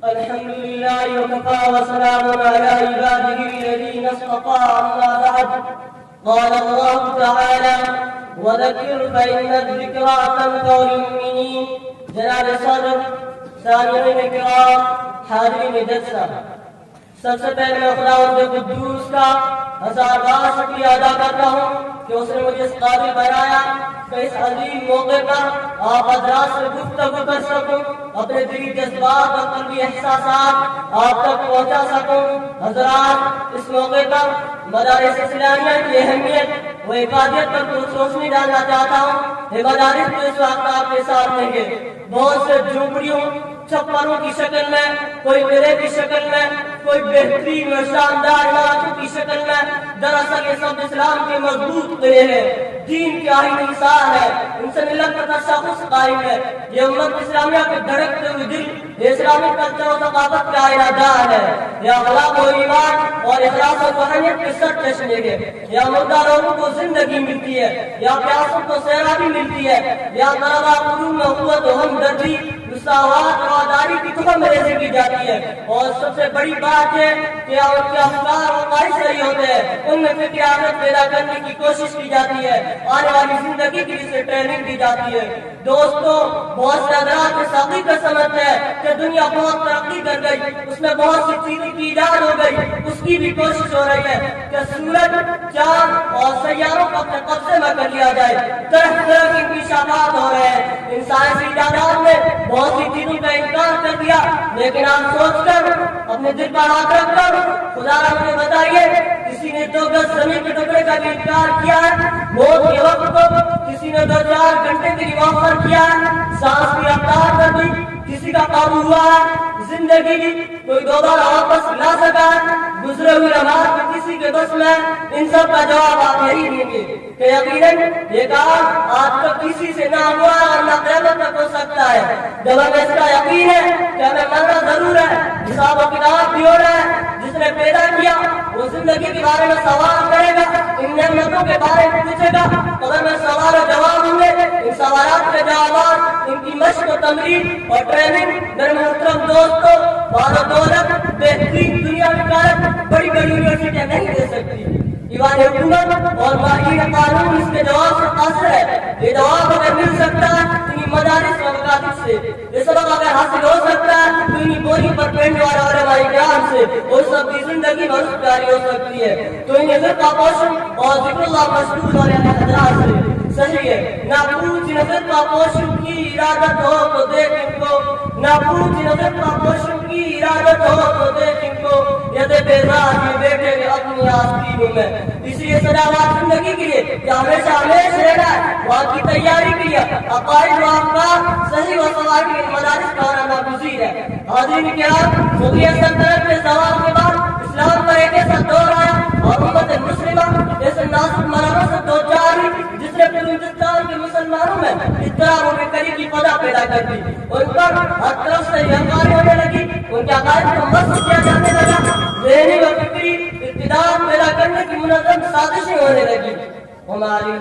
الحمد لله وكفى وسلام على عباده الذين اصطفى. أما بعد قال الله تعالى وذكر فإن الذكرى تنفع المؤمنين. جناب صدر، سامعین کرام، حاضرین جلسہ، سب سے پہلے میں خدا قدوس کا ہزار بار شکریہ ادا کرتا ہوں کہ اس نے مجھے اس قابل بنایا کہ اس عظیم موقع پر آپ حضرات سے گفتگو کر سکوں، اپنے دلی جذبات اور قلبی احساسات آپ تک پہنچا سکوں. حضرات، اس موقع پر مدارس اسلامیہ کی اہمیت و افادیت پر کچھ روشنی ڈالنا چاہتا ہوں. یہ مدارس تو اس وقت آپ کے سامنے ہیں، بہت سے جھونپڑیوں چھپروں کی شکل میں، کوئی قلعے کی شکل میں، کوئی بہترین اور شاندار عمارتوں کی شکل میں. دراصل یہ سب اسلام کے مضبوط قلعے ہیں، دین کی آئینی مثال ہے، ان سے ملت کا تشخص قائم ہے. یہ امت اسلامیہ کے دھڑکتے ہوئے دل، یہ اسلامی کلچر و ثقافت کا آئینہ دار ہے. یہ اخلاق و ایمان اور اخلاص و روحانیت کے سر چشمے ہے. یہاں مردہ لوگوں کو زندگی ملتی ہے، یہاں پیاسوں کو سیرابی ملتی ہے، یہاں طلباء قلوب میں قوت و ہمدردی، مساوات اور آزادی کی تخم ریزی کی جاتی ہے. اور سب سے بڑی بات ہے کہ ان کے افکار اور خواہش صحیح ہوتے ہیں، ان میں فکر آخرت پیدا کرنے کی کوشش کی جاتی ہے، آنے والی زندگی کے لیے ٹریننگ دی جاتی ہے. دوستو، بہت سے حضرات اس حقیقت سمجھتے ہیں کہ دنیا بہت ترقی کر گئی، اس میں بہت سی چیزوں کی ایجاد ہو گئی، اس کی بھی کوشش ہو رہی ہے کہ سورج، چاند اور سیاروں کو اپنے قبضے میں کر لیا جائے. طرح طرح کی انکشافات ہو رہے ہیں. ان سائنسی ایجادات نے بہت سی چیزوں کا انکار کر دیا، لیکن آپ سوچ کر، اپنے دل پر ہاتھ رکھ کر خدا را مجھے بتائیے، کسی نے 2 گز زمین کے ٹکڑے کا بھی انکار کیا ہے؟ موت کے وقت کو کسی نے 2-4 گھنٹے کے لیے مؤخر کیا ہے؟ سانس کی رفتار پر بھی کسی کا قابو ہوا ہے؟ زندگی کی کوئی دوبارہ واپس لا سکا ہے؟ گزرے ہوئے لمحات میں کسی کے بس میں؟ ان سب کا جواب آپ یہی دیں گے کہ یقیناً یہ کام آج تک کسی سے نہ ہوا اور نہ قیامت تک ہو سکتا ہے. جب ہمیں اس کا یقین ہے کہ ہمیں مرنا ضرور ہے، حساب و کتاب بھی ہو رہا ہے، جس نے پیدا کیا وہ زندگی کے بارے میں سوال کرے گا، ان نعمتوں کے بارے میں پوچھے گا. اگر میں سوال و جواب ہوں گے، ان سوالات کے جوابات، ان کی مشق و تمرین اور ٹریننگ میرے محترم دوستوں، مال و دولت، بہترین دنیا کی کارک بڑی بڑی یونیورسٹیاں نہیں دے سکتی. دیوان حکومت اور ماہرین قانون اس کے جواب سے قاصر ہے. یہ جواب اگر مل سکتا ہے انہیں مدارس و مکاتب سے، یہ سبق اگر حاصل ہو سکتا ہے تو انہیں بوری پر پینٹ والا علماء کرام سے، اور سب کی زندگی بہت پیاری ہو سکتی ہے. تو انہیں فرقہ پوشن اور ذکر اللہ مشہور اور حضرات سے صحیح ہے. نہ پوچھ نہ فرقہ پوشن کی ارادت ہو تو دیکھ ان کو، نہ پوچھ نہ فرقہ پوشن کی ارادت ہو تو دیکھ ان کو، ید بیزار یہ بیٹھے گے اپنی آستینوں میں. اس لیے سجاوات زندگی کے لیے کہ ہمیشہ ہمیش رہنا ہے، وہاں کی تیاری کے لیے عقائد و افکار صحیح و صواب کی مدارس کا ہونا ناگزیر ہے. حاضرین کرام، مغلیہ سلطنت کے زوال کے بعد اسلام کا ایک ایسا دور آیا اور امت مسلمہ ایسے نازک مرحلوں سے دوچار ہوئی جس نے پورے ہندوستان کے مسلمانوں میں اضطراب و بےقراری کی فضا پیدا کر دی. ان پر ہر طرف سے ہنگامے ہونے لگی، ان کے عقائد کو مسخ کیا جانے لگا، ذہنی و فکری ارتداد پیدا کرنے کی منظم سازشیں ہونے لگی. ہماری